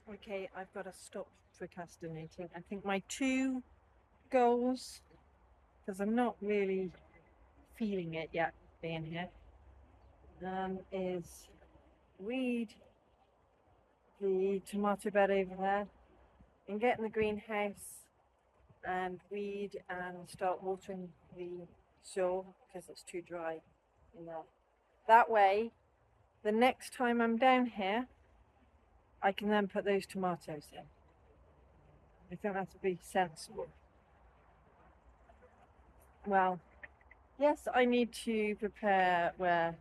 Okay, I've got to stop procrastinating. I think my two goals, because I'm not really feeling it yet being here, is weed the tomato bed over there and get in the greenhouse and weed and start watering the soil because it's too dry in there. That way, the next time I'm down here, I can then put those tomatoes in. I think that would be sensible. Well, yes, I need to prepare where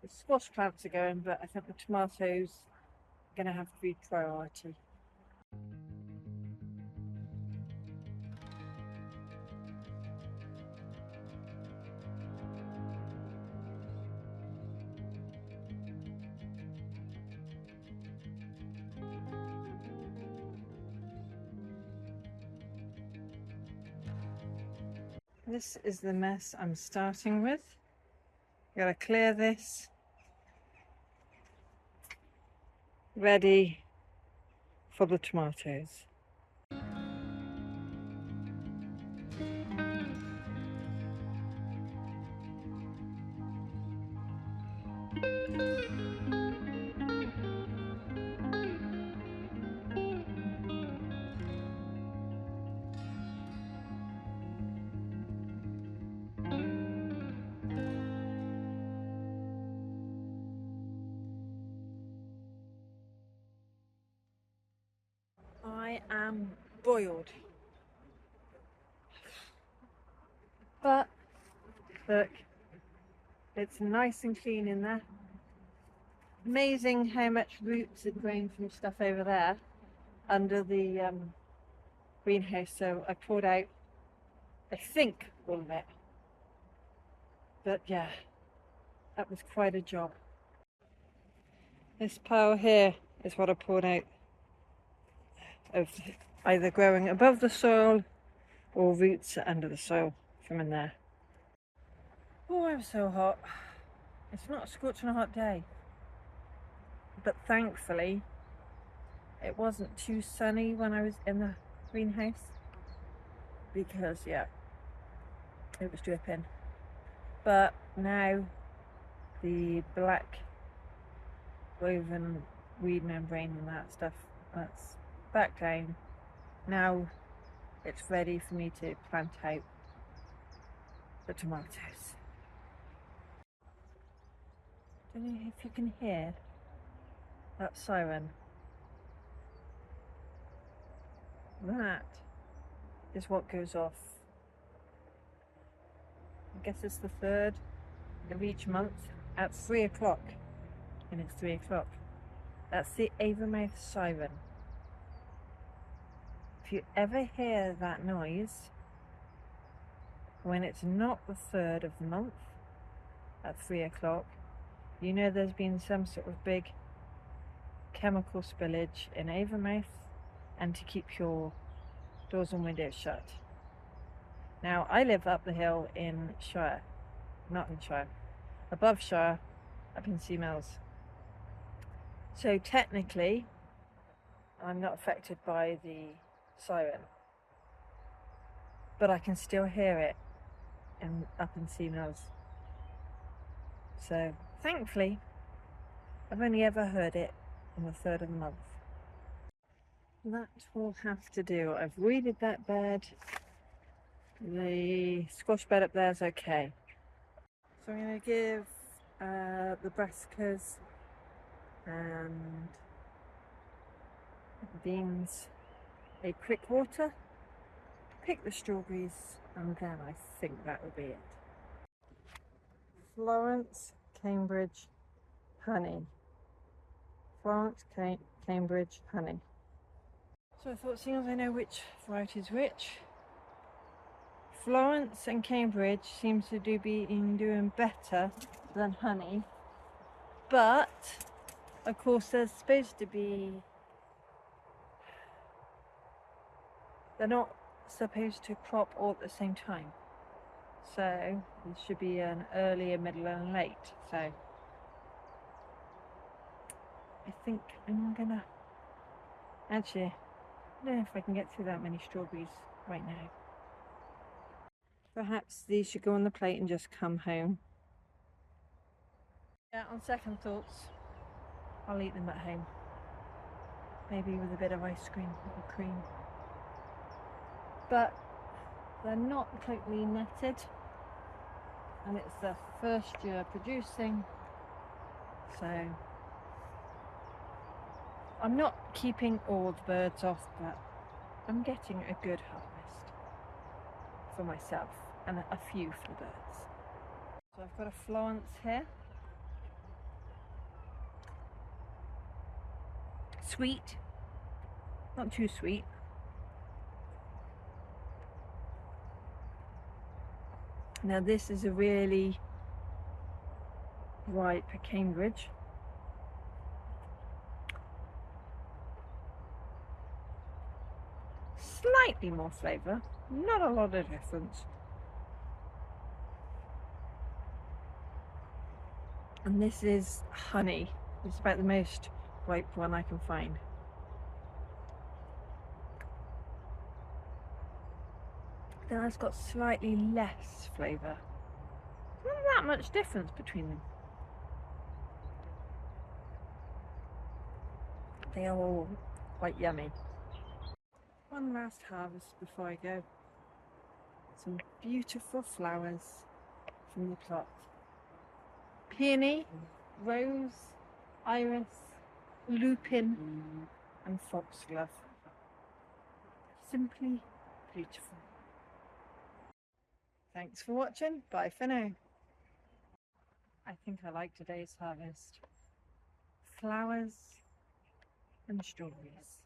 the squash plants are going, but I think the tomatoes are going to have to be priority. This is the mess I'm starting with. Gotta clear this. Ready for the tomatoes. I am boiled. But look, it's nice and clean in there. Amazing how much roots are growing from stuff over there under the greenhouse. So I poured out, I think, all of it. But yeah, that was quite a job. This pile here is what I poured out of either growing above the soil or roots under the soil from in there. Oh, I'm so hot. It's not a scorching hot day, but thankfully it wasn't too sunny when I was in the greenhouse because yeah, it was dripping. But now the black woven weed membrane and that stuff, that's back down. Now it's ready for me to plant out the tomatoes. Don't know if you can hear that siren. That is what goes off. I guess it's the 3rd of each month at 3 o'clock. And it's 3 o'clock. That's the Avonmouth siren. If you ever hear that noise, when it's not the 3rd of the month at 3 o'clock, you know there's been some sort of big chemical spillage in Avonmouth and to keep your doors and windows shut. Now, I live up the hill in Shire, not in Shire, above Shire, up in Sea Mills. So technically, I'm not affected by the siren, but I can still hear it up in Sea Mills. So thankfully, I've only ever heard it on the 3rd of the month. That will have to do. I've weeded that bed. The squash bed up there is okay. So I'm going to give the brassicas and the beans a quick water, pick the strawberries, and then I think that will be it. Florence, Cambridge, honey. Florence, Cambridge, honey. So I thought, seeing as I know which variety is which, Florence and Cambridge seems to be doing better than honey, but of course there's supposed to be, they're not supposed to crop all at the same time, so it should be an early, a middle and late. So I think I'm gonna Actually, I don't know if I can get through that many strawberries right now. Perhaps these should go on the plate and just come home. Yeah, on second thoughts, I'll eat them at home. Maybe with a bit of ice cream or cream. But they're not totally netted, and it's their first year producing, so I'm not keeping all the birds off, but I'm getting a good harvest for myself and a few for the birds. So I've got a Florence here. Sweet, not too sweet. Now this is a really ripe Cambridge. Slightly more flavour, not a lot of difference. And this is honey. It's about the most ripe one I can find. Then it's got slightly less flavour. Not that much difference between them. They are all quite yummy. One last harvest before I go. Some beautiful flowers from the plot. Peony, rose, iris, lupin and foxglove. Simply beautiful. Thanks for watching. Bye for now. I think I like today's harvest. Flowers and strawberries.